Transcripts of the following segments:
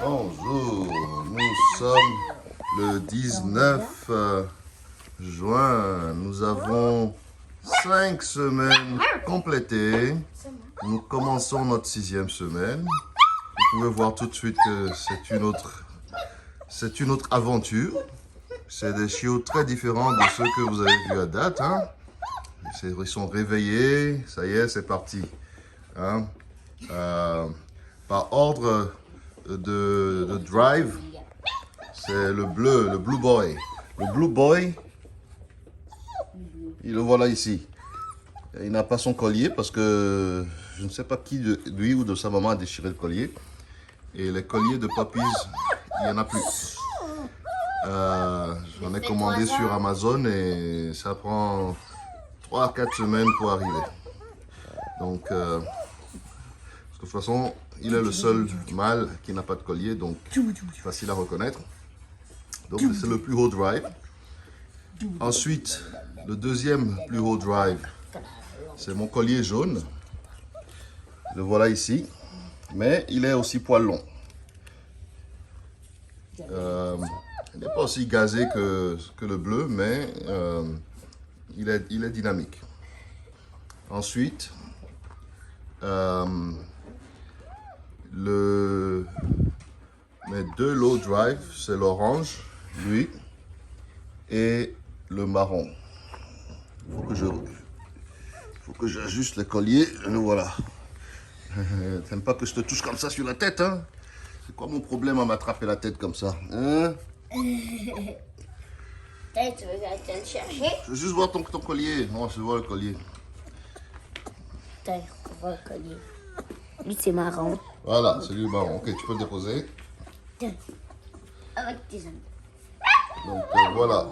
Bonjour, nous sommes le 19 juin. Nous avons 5 semaines complétées. Nous commençons notre 6e semaine. Vous pouvez voir tout de suite que c'est une autre aventure. C'est des chiots très différents de ceux que vous avez vus à date. Hein. Ils sont réveillés. Ça y est, c'est parti. Hein. Par ordre de drive, c'est le Blue Boy. Le Blue Boy, il le voilà ici. Il n'a pas son collier parce que je ne sais pas qui de lui ou de sa maman a déchiré le collier. Et les colliers de puppies, il n'y en a plus. J'en ai commandé sur Amazon et ça prend 3 à 4 semaines pour arriver. Donc, parce que de toute façon, il est le seul mâle qui n'a pas de collier, donc facile à reconnaître. Donc, c'est le plus haut drive. Ensuite, le deuxième plus haut drive, c'est mon collier jaune. Le voilà ici, mais il est aussi poil long. Il n'est pas aussi gazé que le bleu, mais il est dynamique. Ensuite, mes 2 low drive, c'est l'orange, lui, et le marron. Il faut que j'ajuste le collier, le voilà. T'aimes pas que je te touche comme ça sur la tête, hein? C'est quoi mon problème à m'attraper la tête comme ça, hein? Peut-être tu veux que je le chercher. Je veux juste voir ton collier. Non, je vois le collier. Peut-être on va le collier. Lui, c'est marron. Voilà, c'est lui le marron. Ok, tu peux le déposer. Tiens, avec tes amis. Donc voilà.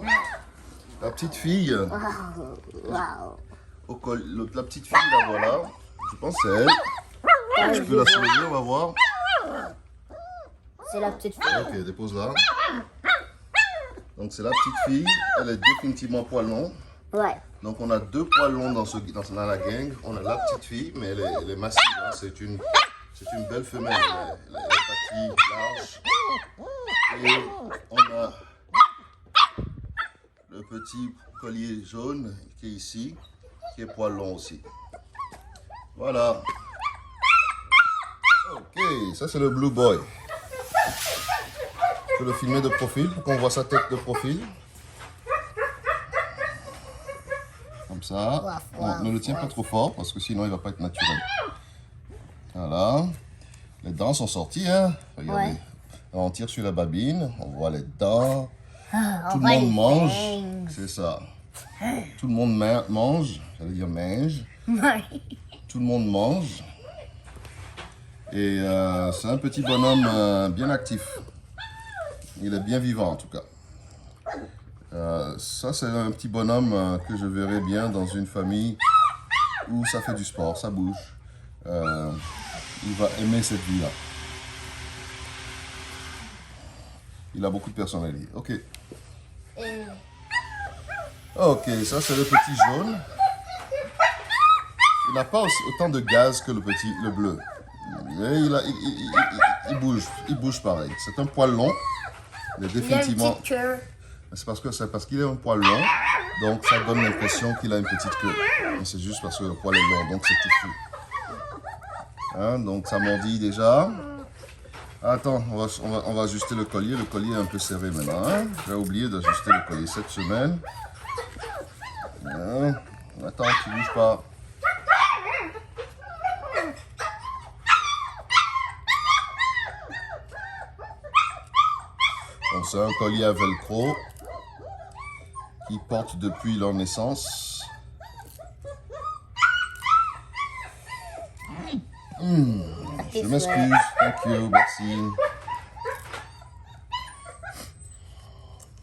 La petite fille. Waouh. La petite fille, là, voilà. Je pense que c'est elle. Tu peux la soulever, on va voir. C'est la petite fille. Ok, dépose là. Donc c'est la petite fille. Elle est définitivement poil long. Ouais. Donc on a 2 poils longs dans la gang. On a la petite fille, mais elle est massive. Hein. C'est une belle femelle. Elle est bâtie large. Et on a le petit collier jaune qui est ici, qui est poil long aussi. Voilà. Ok, ça c'est le Blue Boy. Je peux le filmer de profil pour qu'on voit sa tête de profil. Comme ça. Bon, ne le tiens pas trop fort parce que sinon il va pas être naturel. Voilà. Les dents sont sorties, hein. Regardez. Ouais. On tire sur la babine, on voit les dents. Tout le voit monde les mange. fangs. C'est ça. Tout le monde mange. J'allais dire mange. Ouais. Tout le monde mange. Et c'est un petit bonhomme bien actif. Il est bien vivant en tout cas. Ça c'est un petit bonhomme que je verrais bien dans une famille où ça fait du sport, ça bouge. Il va aimer cette vie-là. Il a beaucoup de personnalité. Ok. Ok, ça c'est le petit jaune. Il n'a pas autant de gaz que le bleu. Mais il bouge pareil. C'est un poil long. Il est définitivement. Il a une petite queue. C'est parce qu'il est un poil long, donc ça donne l'impression qu'il a une petite queue. Mais c'est juste parce que le poil est long, donc c'est touffu. Hein, donc ça mordit déjà. Attends, on va ajuster le collier. Le collier est un peu serré maintenant. Hein. J'ai oublié d'ajuster le collier cette semaine. Hein. Attends, tu ne bouges pas. Donc c'est un collier à velcro qui porte depuis leur naissance. Je m'excuse, thank you, merci.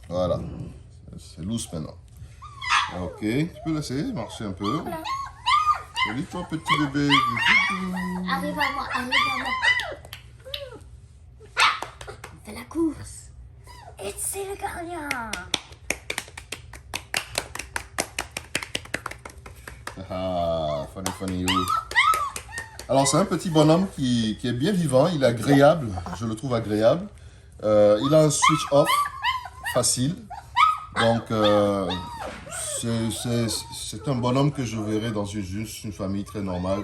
Voilà, c'est loose maintenant. Ok, tu peux laisser marcher un peu. Salut toi petit bébé. Arrive à moi, arrive à moi. On fait la course. Et c'est le gagnant. Ah, funny you. Alors, c'est un petit bonhomme qui est bien vivant, il est agréable, je le trouve agréable. Il a un switch off facile. Donc, c'est un bonhomme que je verrai dans une famille très normale.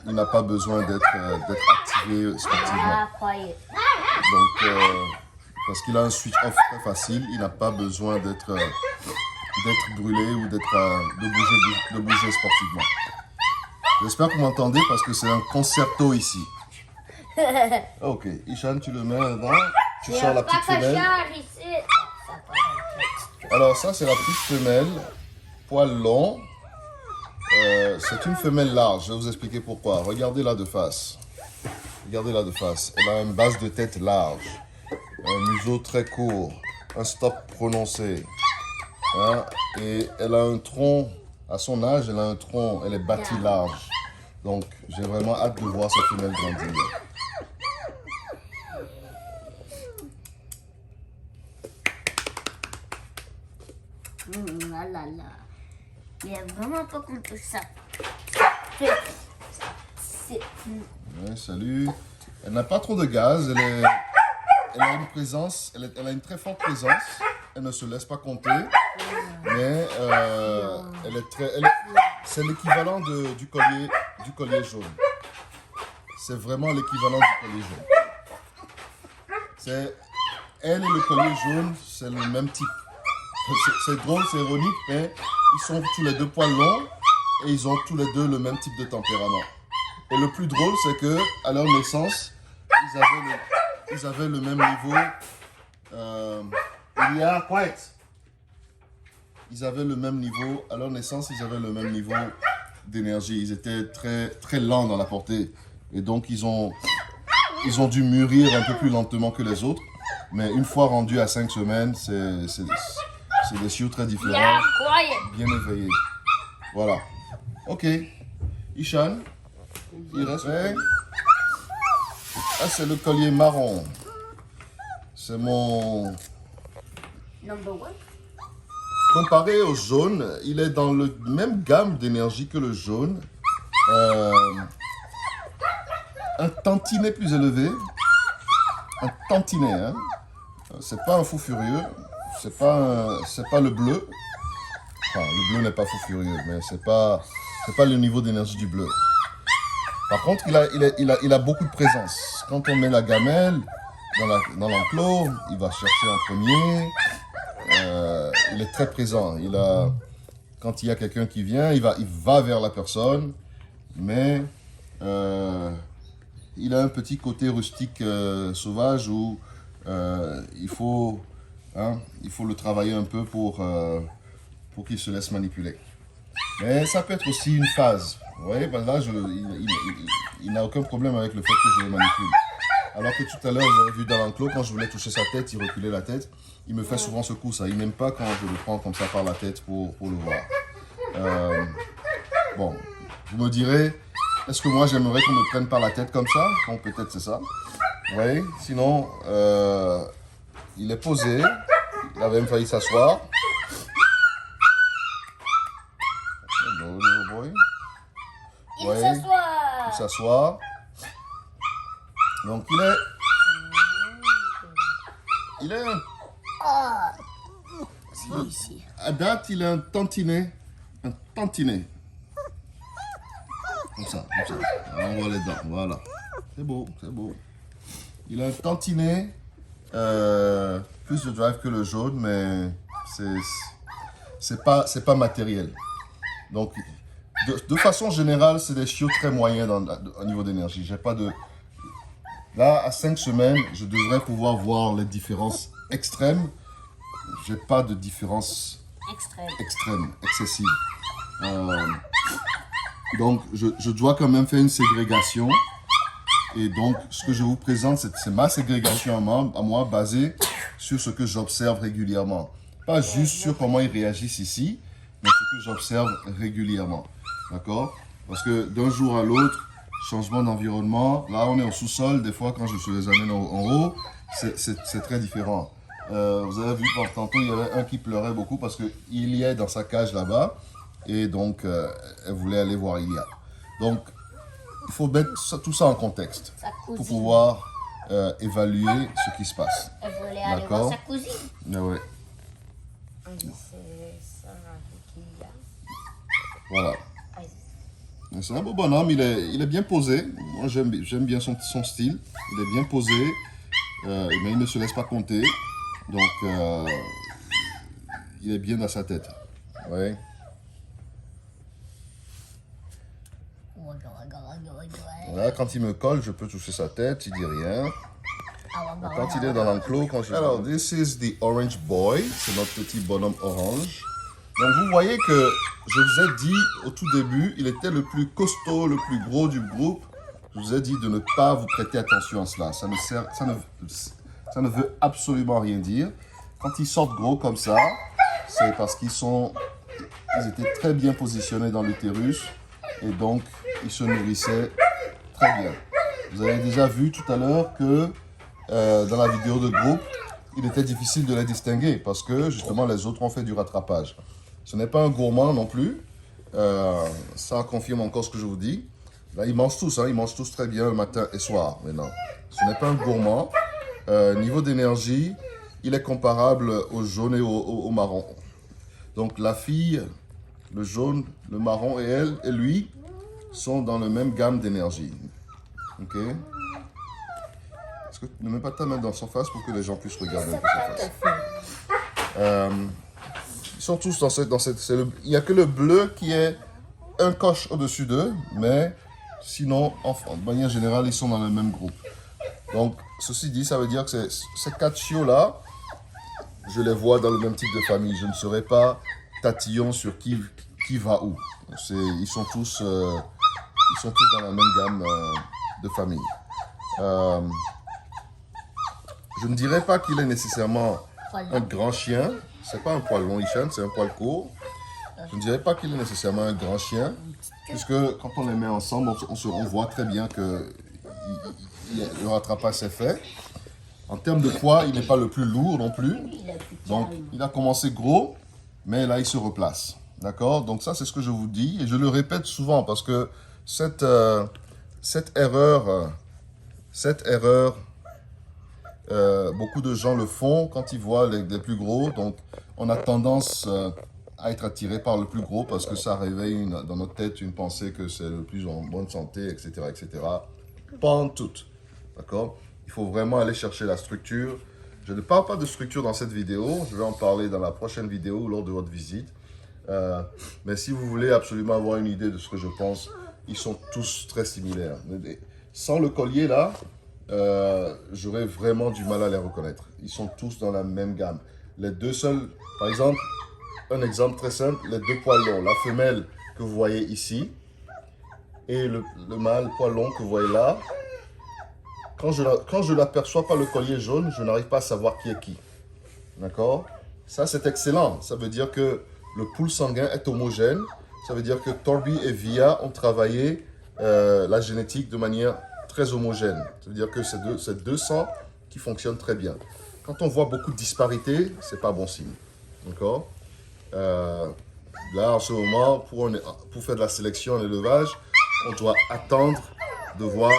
Il n'a pas besoin d'être activé sportivement. Donc, parce qu'il a un switch off très facile, il n'a pas besoin d'être brûlé ou de bouger sportivement. J'espère que vous m'entendez parce que c'est un concerto ici. Ok, Ishan, tu le mets dedans, tu sors la petite femelle. Alors ça, c'est la petite femelle, poil long. C'est une femelle large, je vais vous expliquer pourquoi. Regardez-la de face. Regardez-la de face. Elle a une base de tête large, un museau très court, un stop prononcé. Hein, et elle a un tronc, à son âge, elle a un tronc, elle est bâtie large. Donc, j'ai vraiment hâte de voir cette femelle grandir. Ah là là. Il n'y a vraiment pas qu'on touche ça. Ouais, salut. Elle n'a pas trop de gaz, elle a une présence, elle a une très forte présence. Elle ne se laisse pas compter, mais c'est l'équivalent du collier jaune. C'est vraiment l'équivalent du collier jaune. Elle et le collier jaune, c'est le même type. C'est drôle, c'est ironique, mais ils sont tous les deux poils longs et ils ont tous les deux le même type de tempérament. Et le plus drôle, c'est que à leur naissance, ils avaient le même niveau. Ils avaient le même niveau, à leur naissance, ils avaient le même niveau d'énergie. Ils étaient très, très lents dans la portée. Et donc, ils ont dû mûrir un peu plus lentement que les autres. Mais une fois rendus à 5 semaines, c'est des chiots très différents, bien éveillés. Voilà. Ok. Ishan, il reste. Ah, c'est le collier marron. C'est mon... Number one. Comparé au jaune, il est dans le même gamme d'énergie que le jaune. Un tantinet plus élevé. Un tantinet, hein. C'est pas un fou furieux. C'est pas le bleu. Enfin, le bleu n'est pas fou furieux, mais c'est pas le niveau d'énergie du bleu. Par contre, il a beaucoup de présence. Quand on met la gamelle dans l'enclos, il va chercher en premier. Il est très présent. Quand il y a quelqu'un qui vient, il va vers la personne, mais il a un petit côté rustique sauvage où il faut le travailler un peu pour qu'il se laisse manipuler. Mais ça peut être aussi une phase. Vous voyez, ben là, il n'a aucun problème avec le fait que je le manipule. Alors que tout à l'heure, vous avez vu dans l'enclos, quand je voulais toucher sa tête, il reculait la tête. Il me fait souvent ce coup, ça. Il n'aime pas quand je le prends comme ça par la tête pour le voir. Bon, vous me direz, est-ce que moi j'aimerais qu'on me prenne par la tête comme ça? Bon, peut-être c'est ça. Vous voyez, sinon, il est posé. Il a même failli s'asseoir. Hello, little boy. Il s'assoit. Donc il est à date, il est un tantinet. Un tantinet. Comme ça. On voit les dents, voilà. C'est beau. Il a un tantinet. Plus de drive que le jaune, mais c'est pas matériel. Donc, de façon générale, c'est des chiots très moyens au niveau d'énergie. J'ai pas de... Là, à 5 semaines, je devrais pouvoir voir les différences extrêmes. J'ai pas de différence extrême, excessive. Donc, je dois quand même faire une ségrégation. Et donc, ce que je vous présente, c'est ma ségrégation à moi, basée sur ce que j'observe régulièrement. Pas juste sur comment ils réagissent ici, mais ce que j'observe régulièrement. D'accord? Parce que d'un jour à l'autre, changement d'environnement, là on est au sous-sol, des fois quand je les amène en haut, c'est très différent. Vous avez vu tantôt, il y avait un qui pleurait beaucoup parce qu'il y est dans sa cage là-bas, et donc elle voulait aller voir Ilia. Donc, il faut mettre tout ça en contexte Sa pour cousine. pouvoir évaluer ce qui se passe. Elle voulait aller D'accord. voir sa cousine. Ah ouais, Ah, mais c'est ça qui a. voilà. Ah, C'est un beau bonhomme, il est bien posé. Moi, j'aime bien son style. Il est bien posé, mais il ne se laisse pas compter. Donc, il est bien dans sa tête. Ouais. Voilà, quand il me colle, je peux toucher sa tête, il dit rien. Quand il est dans l'enclos, quand je... Alors, this is the orange boy. C'est notre petit bonhomme orange. Donc, vous voyez que je vous ai dit au tout début, il était le plus costaud, le plus gros du groupe. Je vous ai dit de ne pas vous prêter attention à cela. Ça ne veut absolument rien dire. Quand ils sortent gros comme ça, c'est parce ils étaient très bien positionnés dans l'utérus et donc ils se nourrissaient très bien. Vous avez déjà vu tout à l'heure que dans la vidéo de groupe, il était difficile de les distinguer parce que justement les autres ont fait du rattrapage. Ce n'est pas un gourmand non plus. Ça confirme encore ce que je vous dis. Là, ils mangent tous, ils mangent tous très bien le matin et soir maintenant. Ce n'est pas un gourmand. Niveau d'énergie, il est comparable au jaune et au marron. Donc la fille, le jaune, le marron et elle et lui sont dans la même gamme d'énergie. Ok? Est-ce que tu ne mets pas ta main dans son face pour que les gens puissent regarder un peu sa face? Ils sont tous dans cette il n'y a que le bleu qui est un coche au-dessus d'eux, mais sinon, de manière générale, ils sont dans le même groupe. Donc, ceci dit, ça veut dire que ces 4 chiots-là, je les vois dans le même type de famille. Je ne serai pas tatillon sur qui va où. Ils sont tous dans la même gamme de famille. Je ne dirais pas qu'il est nécessairement un grand chien. C'est pas un poil long, Ishan, c'est un poil court. Je ne dirais pas qu'il est nécessairement un grand chien, puisque quand on les met ensemble, on voit très bien que le rattrapage s'est fait. En termes de poids, il n'est pas le plus lourd non plus. Donc, il a commencé gros, mais là, il se replace. D'accord? Donc, ça, c'est ce que je vous dis. Et je le répète souvent parce que cette erreur, beaucoup de gens le font quand ils voient les plus gros. Donc, on a tendance à être attiré par le plus gros parce que ça réveille dans notre tête une pensée que c'est le plus en bonne santé, etc., etc. Pas en tout. D'accord? Il faut vraiment aller chercher la structure. Je ne parle pas de structure dans cette vidéo. Je vais en parler dans la prochaine vidéo lors de votre visite. Mais si vous voulez absolument avoir une idée de ce que je pense, ils sont tous très similaires. Sans le collier là, j'aurais vraiment du mal à les reconnaître. Ils sont tous dans la même gamme. Les deux seuls, par exemple, un exemple très simple, les deux poils longs. La femelle que vous voyez ici et le mâle poil long que vous voyez là. Quand je l'aperçois par le collier jaune, je n'arrive pas à savoir qui est qui. D'accord? Ça, c'est excellent. Ça veut dire que le pool sanguin est homogène. Ça veut dire que Torby et Via ont travaillé la génétique de manière très homogène. Ça veut dire que c'est deux sangs qui fonctionnent très bien. Quand on voit beaucoup de disparités, c'est pas bon signe. D'accord? Là, en ce moment, pour faire de la sélection en élevage, on doit attendre de voir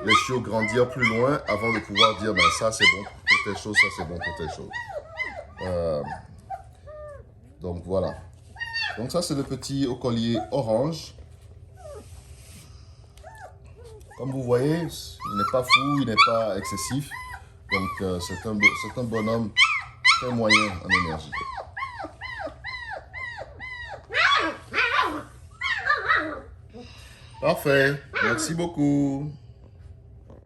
les chiots grandir plus loin avant de pouvoir dire ben, ça c'est bon pour telle chose, ça c'est bon pour telle chose. Donc voilà. Donc ça c'est le petit au collier orange. Comme vous voyez, il n'est pas fou, il n'est pas excessif. Donc c'est un bonhomme très moyen en énergie. Parfait. Merci beaucoup.